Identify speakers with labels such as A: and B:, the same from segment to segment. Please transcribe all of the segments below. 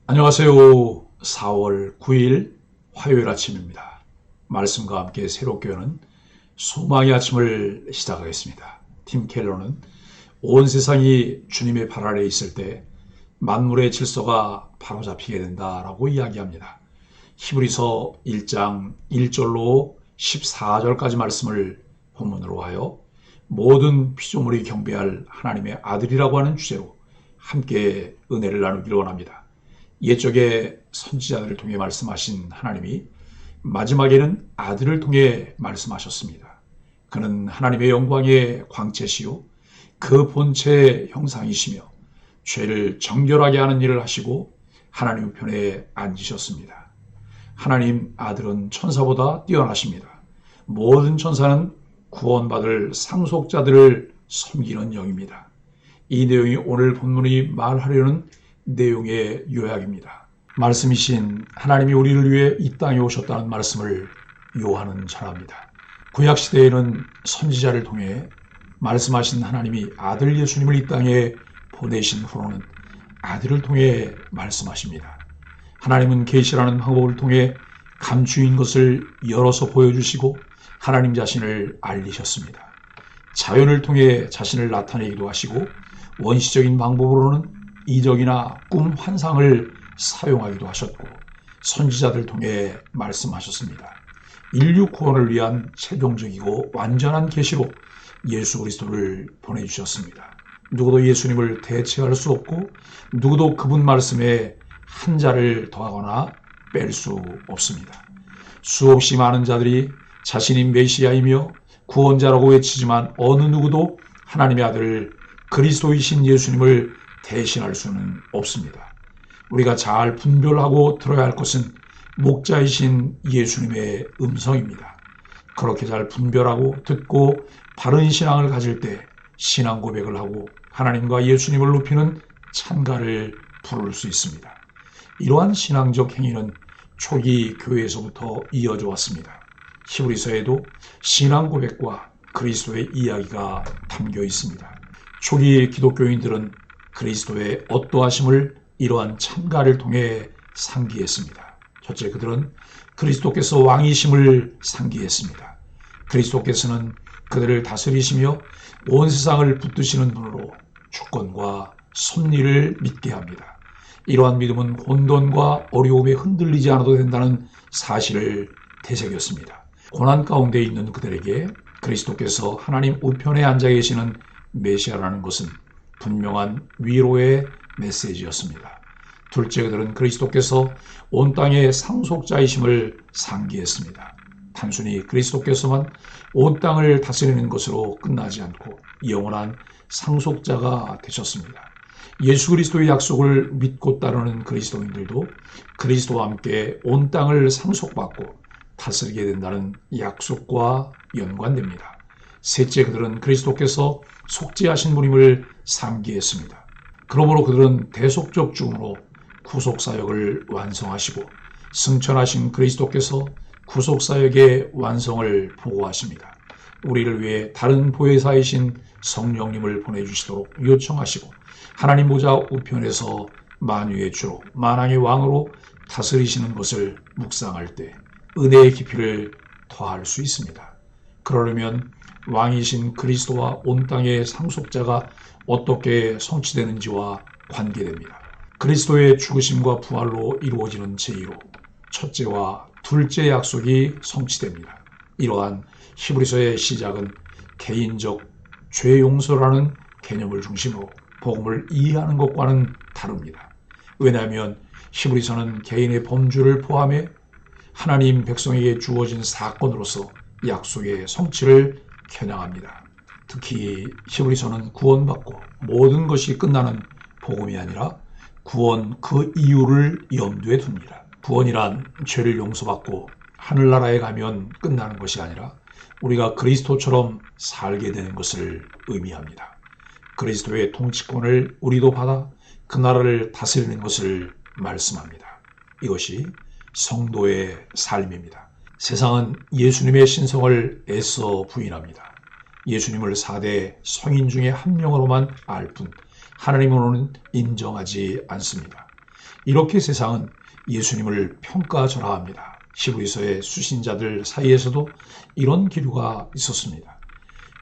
A: 안녕하세요. 4월 9일 화요일 아침입니다. 말씀과 함께 새롭게 여는 소망의 아침을 시작하겠습니다. 팀 켈러는 온 세상이 주님의 발 아래에 있을 때 만물의 질서가 바로잡히게 된다라고 이야기합니다. 히브리서 1장 1절로 14절까지 말씀을 본문으로 하여 모든 피조물이 경배할 하나님의 아들이라고 하는 주제로 함께 은혜를 나누기를 원합니다. 옛적에 선지자들을 통해 말씀하신 하나님이 마지막에는 아들을 통해 말씀하셨습니다. 그는 하나님의 영광의 광채시요 그 본체의 형상이시며 죄를 정결하게 하는 일을 하시고 하나님 우편에 앉으셨습니다. 하나님 아들은 천사보다 뛰어나십니다. 모든 천사는 구원받을 상속자들을 섬기는 영입니다. 이 내용이 오늘 본문이 말하려는 내용의 요약입니다. 말씀이신 하나님이 우리를 위해 이 땅에 오셨다는 말씀을 요하는 전합니다. 구약시대에는 선지자를 통해 말씀하신 하나님이 아들 예수님을 이 땅에 보내신 후로는 아들을 통해 말씀하십니다. 하나님은 계시라는 방법을 통해 감추인 것을 열어서 보여주시고 하나님 자신을 알리셨습니다. 자연을 통해 자신을 나타내기도 하시고 원시적인 방법으로는 이적이나 꿈 환상을 사용하기도 하셨고 선지자들 통해 말씀하셨습니다. 인류 구원을 위한 최종적이고 완전한 계시로 예수 그리스도를 보내주셨습니다. 누구도 예수님을 대체할 수 없고 누구도 그분 말씀에 한 자를 더하거나 뺄 수 없습니다. 수없이 많은 자들이 자신이 메시아이며 구원자라고 외치지만 어느 누구도 하나님의 아들 그리스도이신 예수님을 대신할 수는 없습니다. 우리가 잘 분별하고 들어야 할 것은 목자이신 예수님의 음성입니다. 그렇게 잘 분별하고 듣고 바른 신앙을 가질 때 신앙 고백을 하고 하나님과 예수님을 높이는 찬가를 부를 수 있습니다. 이러한 신앙적 행위는 초기 교회에서부터 이어져 왔습니다. 히브리서에도 신앙 고백과 그리스도의 이야기가 담겨 있습니다. 초기 기독교인들은 그리스도의 어떠하심을 이러한 찬가를 통해 상기했습니다. 첫째, 그들은 그리스도께서 왕이심을 상기했습니다. 그리스도께서는 그들을 다스리시며 온 세상을 붙드시는 분으로 주권과 섭리를 믿게 합니다. 이러한 믿음은 혼돈과 어려움에 흔들리지 않아도 된다는 사실을 되새겼습니다. 고난 가운데 있는 그들에게 그리스도께서 하나님 우편에 앉아 계시는 메시아라는 것은 분명한 위로의 메시지였습니다. 둘째, 그들은 그리스도께서 온 땅의 상속자이심을 상기했습니다. 단순히 그리스도께서만 온 땅을 다스리는 것으로 끝나지 않고 영원한 상속자가 되셨습니다. 예수 그리스도의 약속을 믿고 따르는 그리스도인들도 그리스도와 함께 온 땅을 상속받고 다스리게 된다는 약속과 연관됩니다. 셋째, 그들은 그리스도께서 속죄하신 분임을 상기했습니다. 그러므로 그들은 대속적 죽음으로 구속사역을 완성하시고 승천하신 그리스도께서 구속사역의 완성을 보고하십니다. 우리를 위해 다른 보혜사이신 성령님을 보내주시도록 요청하시고 하나님 보좌 우편에서 만유의 주로 만왕의 왕으로 다스리시는 것을 묵상할 때 은혜의 깊이를 더할 수 있습니다. 그러려면 왕이신 그리스도와 온 땅의 상속자가 어떻게 성취되는지와 관계됩니다. 그리스도의 죽으심과 부활로 이루어지는 제의로 첫째와 둘째 약속이 성취됩니다. 이러한 히브리서의 시작은 개인적 죄 용서라는 개념을 중심으로 복음을 이해하는 것과는 다릅니다. 왜냐하면 히브리서는 개인의 범주를 포함해 하나님 백성에게 주어진 사건으로서 약속의 성취를 겨냥합니다. 특히 히브리서는 구원받고 모든 것이 끝나는 복음이 아니라 구원 그 이유를 염두에 둡니다. 구원이란 죄를 용서받고 하늘나라에 가면 끝나는 것이 아니라 우리가 그리스도처럼 살게 되는 것을 의미합니다. 그리스도의 통치권을 우리도 받아 그 나라를 다스리는 것을 말씀합니다. 이것이 성도의 삶입니다. 세상은 예수님의 신성을 애써 부인합니다. 예수님을 4대 성인 중에 한 명으로만 알 뿐 하나님으로는 인정하지 않습니다. 이렇게 세상은 예수님을 평가절하합니다. 히브리서의 수신자들 사이에서도 이런 기류가 있었습니다.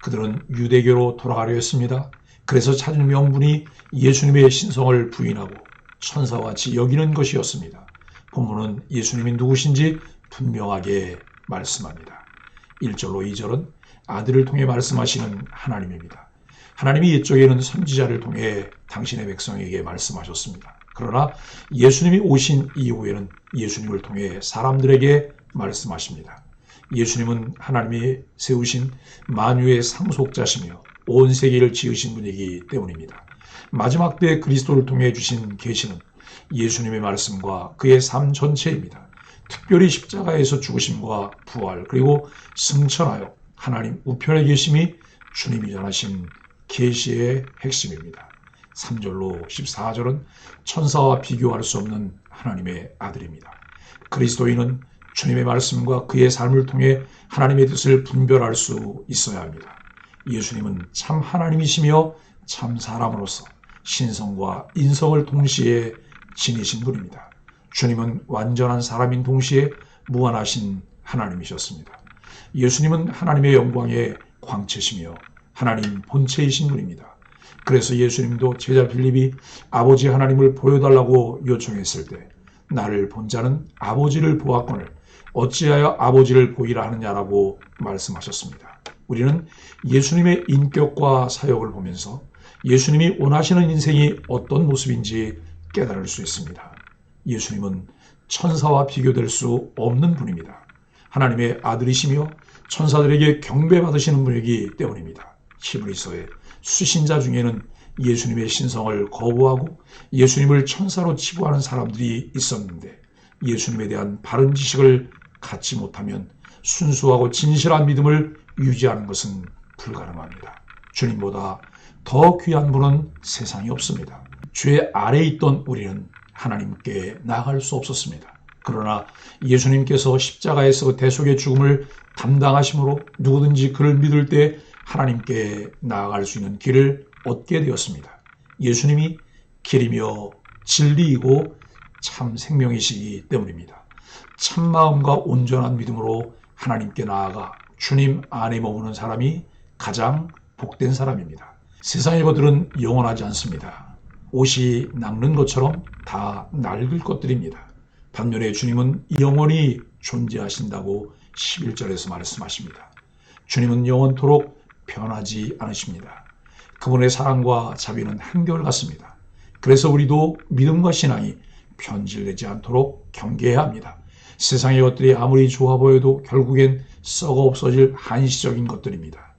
A: 그들은 유대교로 돌아가려 했습니다. 그래서 찾은 명분이 예수님의 신성을 부인하고 천사와 같이 여기는 것이었습니다. 본문은 예수님이 누구신지 분명하게 말씀합니다. 1절로 2절은 아들을 통해 말씀하시는 하나님입니다. 하나님이 옛적에는 선지자를 통해 당신의 백성에게 말씀하셨습니다. 그러나 예수님이 오신 이후에는 예수님을 통해 사람들에게 말씀하십니다. 예수님은 하나님이 세우신 만유의 상속자시며 온 세계를 지으신 분이기 때문입니다. 마지막 때 그리스도를 통해 주신 계시는 예수님의 말씀과 그의 삶 전체입니다. 특별히 십자가에서 죽으심과 부활 그리고 승천하여 하나님 우편에 계심이 주님이 전하신 계시의 핵심입니다. 3절로 14절은 천사와 비교할 수 없는 하나님의 아들입니다. 그리스도인은 주님의 말씀과 그의 삶을 통해 하나님의 뜻을 분별할 수 있어야 합니다. 예수님은 참 하나님이시며 참 사람으로서 신성과 인성을 동시에 지니신 분입니다. 주님은 완전한 사람인 동시에 무한하신 하나님이셨습니다. 예수님은 하나님의 영광의 광채시며 하나님 본체이신 분입니다. 그래서 예수님도 제자 빌립이 아버지 하나님을 보여달라고 요청했을 때 나를 본 자는 아버지를 보았거늘 어찌하여 아버지를 보이라 하느냐라고 말씀하셨습니다. 우리는 예수님의 인격과 사역을 보면서 예수님이 원하시는 인생이 어떤 모습인지 깨달을 수 있습니다. 예수님은 천사와 비교될 수 없는 분입니다. 하나님의 아들이시며 천사들에게 경배받으시는 분이기 때문입니다. 히브리서의 수신자 중에는 예수님의 신성을 거부하고 예수님을 천사로 치부하는 사람들이 있었는데 예수님에 대한 바른 지식을 갖지 못하면 순수하고 진실한 믿음을 유지하는 것은 불가능합니다. 주님보다 더 귀한 분은 세상에 없습니다. 죄 아래에 있던 우리는 하나님께 나아갈 수 없었습니다. 그러나 예수님께서 십자가에서 대속의 죽음을 담당하심으로 누구든지 그를 믿을 때 하나님께 나아갈 수 있는 길을 얻게 되었습니다. 예수님이 길이며 진리이고 참 생명이시기 때문입니다. 참 마음과 온전한 믿음으로 하나님께 나아가 주님 안에 머무는 사람이 가장 복된 사람입니다. 세상의 것들은 영원하지 않습니다. 옷이 낡는 것처럼 다 낡을 것들입니다. 반면에 주님은 영원히 존재하신다고 11절에서 말씀하십니다. 주님은 영원토록 변하지 않으십니다. 그분의 사랑과 자비는 한결같습니다. 그래서 우리도 믿음과 신앙이 변질되지 않도록 경계해야 합니다. 세상의 것들이 아무리 좋아 보여도 결국엔 썩어 없어질 한시적인 것들입니다.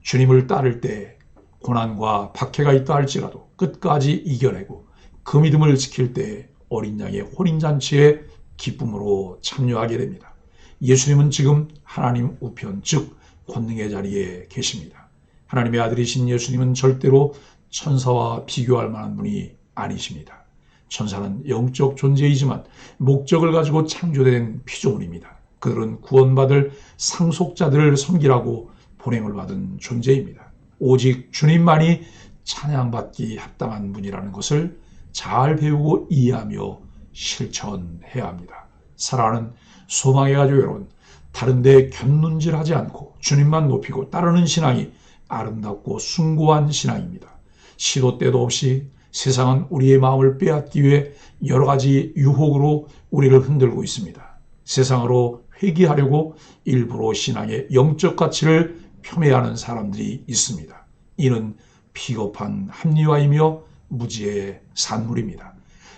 A: 주님을 따를 때 고난과 박해가 있다 할지라도 끝까지 이겨내고 그 믿음을 지킬 때 어린 양의 혼인잔치에 기쁨으로 참여하게 됩니다. 예수님은 지금 하나님 우편 즉 권능의 자리에 계십니다. 하나님의 아들이신 예수님은 절대로 천사와 비교할 만한 분이 아니십니다. 천사는 영적 존재이지만 목적을 가지고 창조된 피조물입니다. 그들은 구원받을 상속자들을 섬기라고 보냄을 받은 존재입니다. 오직 주님만이 찬양받기 합당한 분이라는 것을 잘 배우고 이해하며 실천해야 합니다. 살아가는 소망에 가지고 외로운 다른 데 견눈질하지 않고 주님만 높이고 따르는 신앙이 아름답고 숭고한 신앙입니다. 시도 때도 없이 세상은 우리의 마음을 빼앗기 위해 여러 가지 유혹으로 우리를 흔들고 있습니다. 세상으로 회귀하려고 일부러 신앙의 영적 가치를 폄훼하는 사람들이 있습니다. 이는 비겁한 합리화이며 무지의 산물입니다.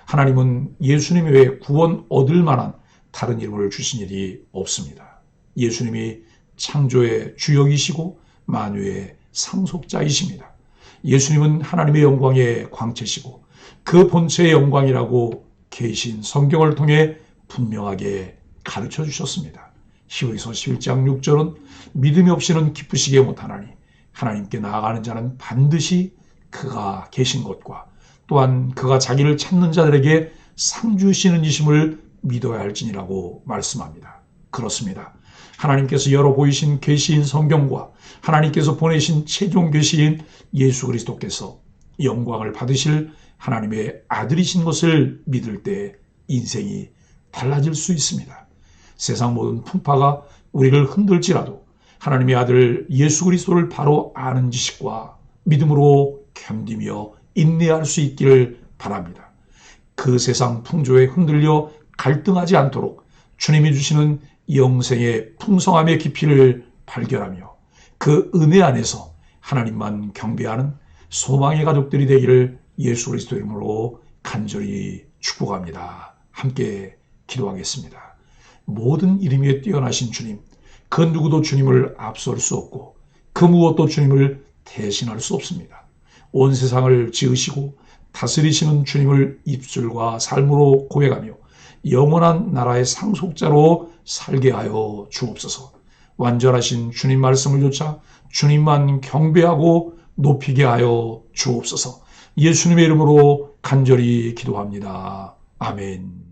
A: 하나님은 예수님 외에 구원 얻을 만한 다른 이름을 주신 일이 없습니다. 예수님이 창조의 주역이시고 만유의 상속자이십니다. 예수님은 하나님의 영광의 광채시고 그 본체의 영광이라고 계신 성경을 통해 분명하게 가르쳐 주셨습니다. 히브리서 11장 6절은 믿음이 없이는 기쁘시게 못하나니 하나님께 나아가는 자는 반드시 그가 계신 것과 또한 그가 자기를 찾는 자들에게 상 주시는 이심을 믿어야 할지니라고 말씀합니다. 그렇습니다. 하나님께서 열어 보이신 계시인 성경과 하나님께서 보내신 최종 계시인 예수 그리스도께서 영광을 받으실 하나님의 아들이신 것을 믿을 때 인생이 달라질 수 있습니다. 세상 모든 풍파가 우리를 흔들지라도 하나님의 아들 예수 그리스도를 바로 아는 지식과 믿음으로 견디며 인내할 수 있기를 바랍니다. 그 세상 풍조에 흔들려 갈등하지 않도록 주님이 주시는 영생의 풍성함의 깊이를 발견하며 그 은혜 안에서 하나님만 경배하는 소망의 가족들이 되기를 예수 그리스도 이름으로 간절히 축복합니다. 함께 기도하겠습니다. 모든 이름 위에 뛰어나신 주님, 그 누구도 주님을 앞설 수 없고 그 무엇도 주님을 대신할 수 없습니다. 온 세상을 지으시고 다스리시는 주님을 입술과 삶으로 고백하며 영원한 나라의 상속자로 살게 하여 주옵소서. 완전하신 주님 말씀을 좇아 주님만 경배하고 높이게 하여 주옵소서. 예수님의 이름으로 간절히 기도합니다. 아멘.